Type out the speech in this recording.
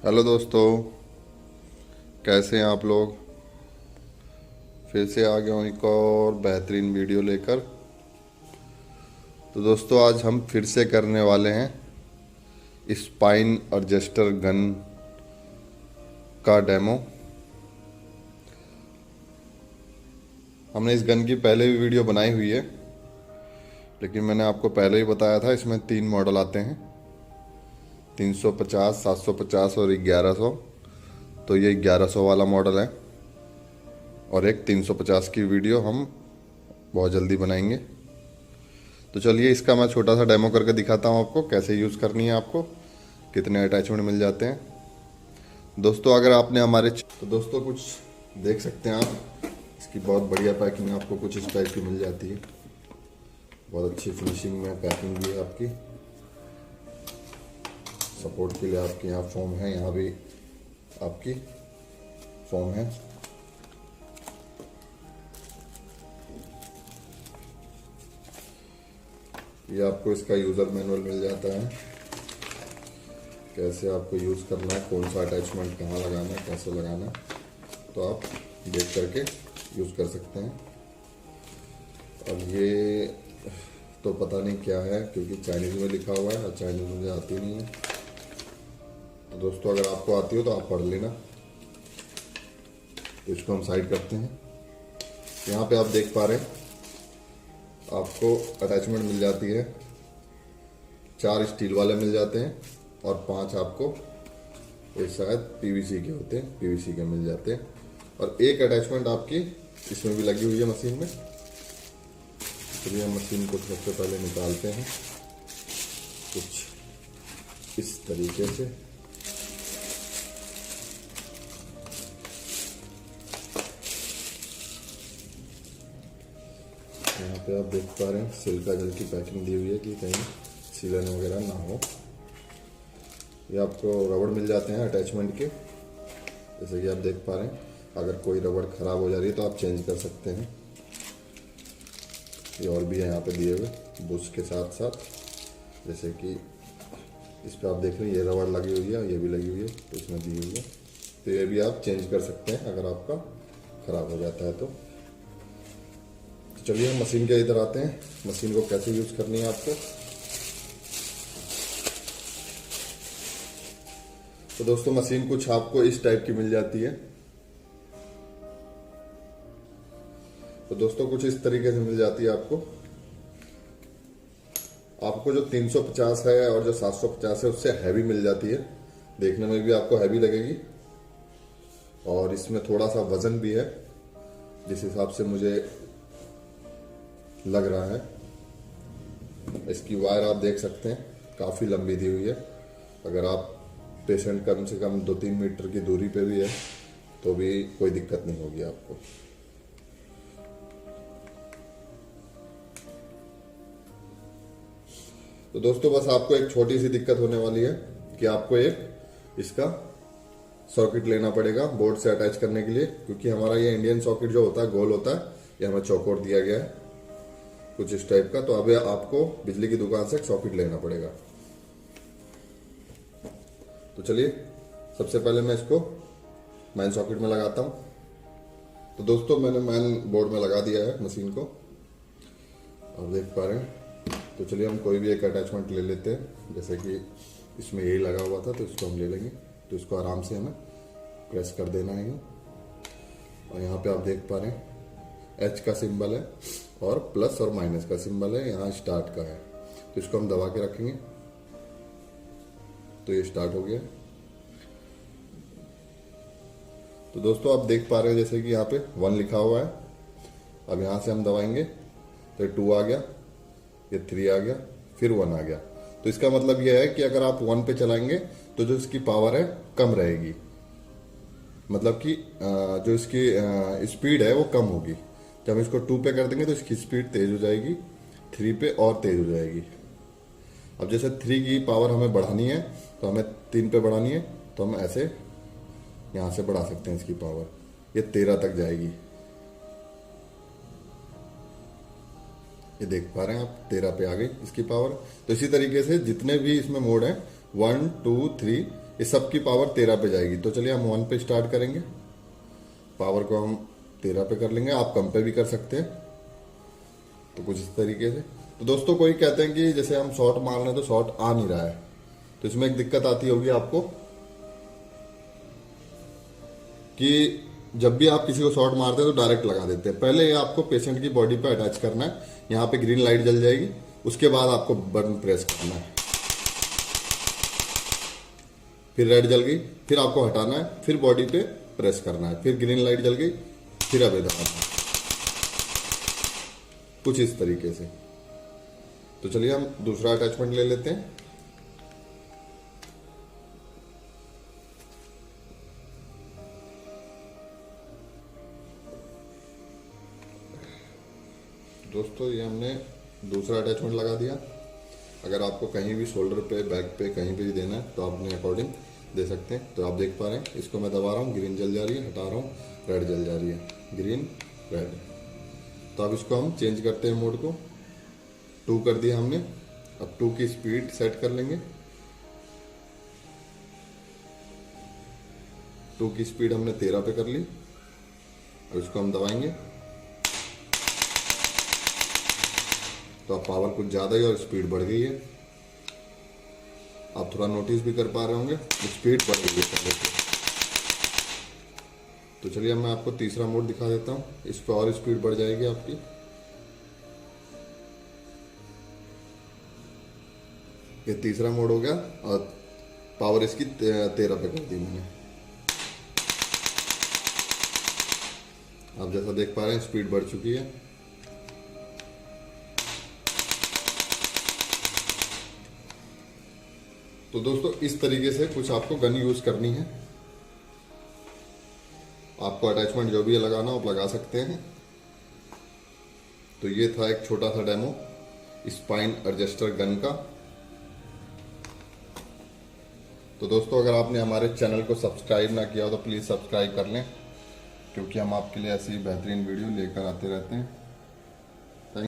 Hello दोस्तों, कैसे हैं आप लोग। फिर से आ गया हूँ एक और बेहतरीन वीडियो लेकर। तो दोस्तों आज हम फिर से करने वाले हैं स्पाइन एडजस्टर गन का डेमो। हमने इस गन की पहले भी वीडियो बनाई हुई है, लेकिन मैंने आपको पहले ही बताया था इसमें 3 मॉडल आते हैं, 350, 750 और 1100। तो ये 1100 वाला मॉडल है और एक 350 की वीडियो हम बहुत जल्दी बनाएंगे। तो चलिए इसका मैं छोटा सा डेमो करके दिखाता हूँ आपको, कैसे यूज़ करनी है, आपको कितने अटैचमेंट मिल जाते हैं। दोस्तों अगर आपने हमारे तो दोस्तों कुछ देख सकते हैं आप, इसकी बहुत बढ़िया पैकिंग आपको कुछ इस टाइप की मिल जाती है। बहुत अच्छी फिनिशिंग में पैकिंग भी है आपकी। सपोर्ट के लिए आपके यहाँ फोम है, यहाँ भी आपकी फोम है। ये आपको इसका यूज़र मैनुअल मिल जाता है, कैसे आपको यूज़ करना है, कौन सा अटैचमेंट कहाँ लगाना है, कैसे लगाना है, तो आप देख करके यूज़ कर सकते हैं। और ये तो पता नहीं क्या है, क्योंकि चाइनीज़ में लिखा हुआ है और चाइनीज़ मुझे आती नहीं है। तो दोस्तों अगर आपको आती हो तो आप पढ़ लेना। तो इसको हम साइड करते हैं। यहाँ पे आप देख पा रहे हैं आपको अटैचमेंट मिल जाती है, 4 स्टील वाले मिल जाते हैं और 5 आपको ये शायद पीवीसी के होते हैं, पीवीसी के मिल जाते हैं। और एक अटैचमेंट आपकी इसमें भी लगी हुई है मशीन में। चलिए हम मशीन को सबसे पहले निकालते हैं कुछ इस तरीके से। यहाँ पे आप देख पा रहे हैं सिल्का जेल की पैकिंग दी हुई है कि कहीं सीलन वगैरह ना हो। ये आपको रबड़ मिल जाते हैं अटैचमेंट के, जैसे कि आप देख पा रहे हैं। अगर कोई रबड़ ख़राब हो जा रही है तो आप चेंज कर सकते हैं। ये और भी है यहाँ पे दिए हुए बुश के साथ साथ, जैसे कि इस पर आप देख रहे हैं ये रबड़ लगी हुई है, ये भी लगी हुई है, तो इसमें दी हुई है। तो ये भी आप चेंज कर सकते हैं अगर आपका ख़राब हो जाता है तो। चलिए हम मशीन के इधर आते हैं, मशीन को कैसे यूज़ करनी है आपको। तो दोस्तों मशीन कुछ आपको इस टाइप की मिल जाती है। तो दोस्तों कुछ इस तरीके से मिल जाती है आपको। आपको जो 350 है और जो 750 है उससे हैवी मिल जाती है, देखने में भी आपको हैवी लगेगी। और इसमें थोड़ा सा वजन भी है, जिस हिसाब से मुझे लग रहा है। इसकी वायर आप देख सकते हैं काफ़ी लंबी दी हुई है। अगर आप पेशेंट कम से कम 2-3 मीटर की दूरी पे भी है तो भी कोई दिक्कत नहीं होगी आपको। तो दोस्तों बस आपको एक छोटी सी दिक्कत होने वाली है कि आपको एक इसका सॉकेट लेना पड़ेगा बोर्ड से अटैच करने के लिए, क्योंकि हमारा ये इंडियन सॉकेट जो होता है गोल होता है, ये हमें चौकोर दिया गया है कुछ इस टाइप का। तो अब आपको बिजली की दुकान से एक सॉकेट लेना पड़ेगा। तो चलिए सबसे पहले मैं इसको मैन सॉकेट में लगाता हूँ। तो दोस्तों मैंने मैन बोर्ड में लगा दिया है मशीन को, आप देख पा रहे हैं। तो चलिए हम कोई भी एक अटैचमेंट ले लेते हैं, जैसे कि इसमें यही लगा हुआ था तो इसको हम ले लेंगे। तो इसको आराम से हमें प्रेस कर देना है। और यहाँ पे आप देख पा रहे हैं एच का सिंबल है और प्लस और माइनस का सिंबल है, यहाँ स्टार्ट का है। तो इसको हम दबा के रखेंगे तो ये स्टार्ट हो गया। तो दोस्तों आप देख पा रहे हैं जैसे कि यहाँ पे 1 लिखा हुआ है। अब यहाँ से हम दबाएंगे तो 2 आ गया, ये 3 आ गया, फिर 1 आ गया। तो इसका मतलब यह है कि अगर आप 1 पे चलाएंगे तो जो इसकी पावर है कम रहेगी, मतलब कि जो इसकी स्पीड है वो कम होगी। जब हम इसको 2 पे कर देंगे तो इसकी स्पीड तेज हो जाएगी, 3 पे और तेज हो जाएगी। अब जैसे 3 की पावर हमें बढ़ानी है तो हमें 3 पे बढ़ानी है, तो हम ऐसे यहाँ से बढ़ा सकते हैं इसकी पावर, ये 13 तक जाएगी। ये देख पा रहे हैं आप 13 पे आ गई इसकी पावर। तो इसी तरीके से जितने भी इसमें मोड हैं 1, 2, 3, इस सब की पावर 13 पे जाएगी। तो चलिए हम 1 पे स्टार्ट करेंगे, पावर को हम 13 पे कर लेंगे। आप कम पे भी कर सकते हैं, तो कुछ इस तरीके से। तो दोस्तों कोई कहते हैं कि जैसे हम शॉट मार रहे हैं तो शॉट आ नहीं रहा है, तो इसमें एक दिक्कत आती होगी आपको कि जब भी आप किसी को शॉट मारते हैं तो डायरेक्ट लगा देते हैं। पहले ये आपको पेशेंट की बॉडी पे अटैच करना है, यहाँ पे ग्रीन लाइट जल जाएगी, उसके बाद आपको बटन प्रेस करना है। फिर रेड जल गई, फिर आपको हटाना है, फिर बॉडी पे प्रेस करना है, फिर ग्रीन लाइट जल गई, फिर अब दबाना है, कुछ इस तरीके से। तो चलिए हम दूसरा अटैचमेंट ले लेते हैं। दोस्तों ये हमने दूसरा अटैचमेंट लगा दिया। अगर आपको कहीं भी शोल्डर पे, बैक पे, कहीं पे भी देना है तो आप अपने अकॉर्डिंग दे सकते हैं। तो आप देख पा रहे हैं, इसको मैं दबा रहा हूँ, ग्रीन जल जा रही है, हटा रहा हूँ, रेड जल जा रही है, ग्रीन रेड। तो अब इसको हम चेंज करते हैं मोड को, 2 कर दिया हमने। अब 2 की स्पीड सेट कर लेंगे। 2 की स्पीड हमने 13 पे कर ली। अब इसको हम दबाएंगे तो अब पावर कुछ ज़्यादा ही और स्पीड बढ़ गई है। आप थोड़ा नोटिस भी कर पा रहे होंगे, स्पीड बढ़ गई है पहले से। तो चलिए मैं आपको तीसरा मोड दिखा देता हूँ, इस पर और स्पीड बढ़ जाएगी आपकी। ये तीसरा मोड हो गया और पावर इसकी 13 पे कर दी मैंने। आप जैसा देख पा रहे हैं स्पीड बढ़ चुकी है। तो दोस्तों इस तरीके से कुछ आपको गन यूज करनी है। आपको अटैचमेंट जो भी लगाना हो आप लगा सकते हैं। तो ये था एक छोटा सा डेमो स्पाइन एडजस्टर गन का। तो दोस्तों अगर आपने हमारे चैनल को सब्सक्राइब ना किया हो तो प्लीज़ सब्सक्राइब कर लें, क्योंकि हम आपके लिए ऐसी बेहतरीन वीडियो लेकर आते रहते हैं।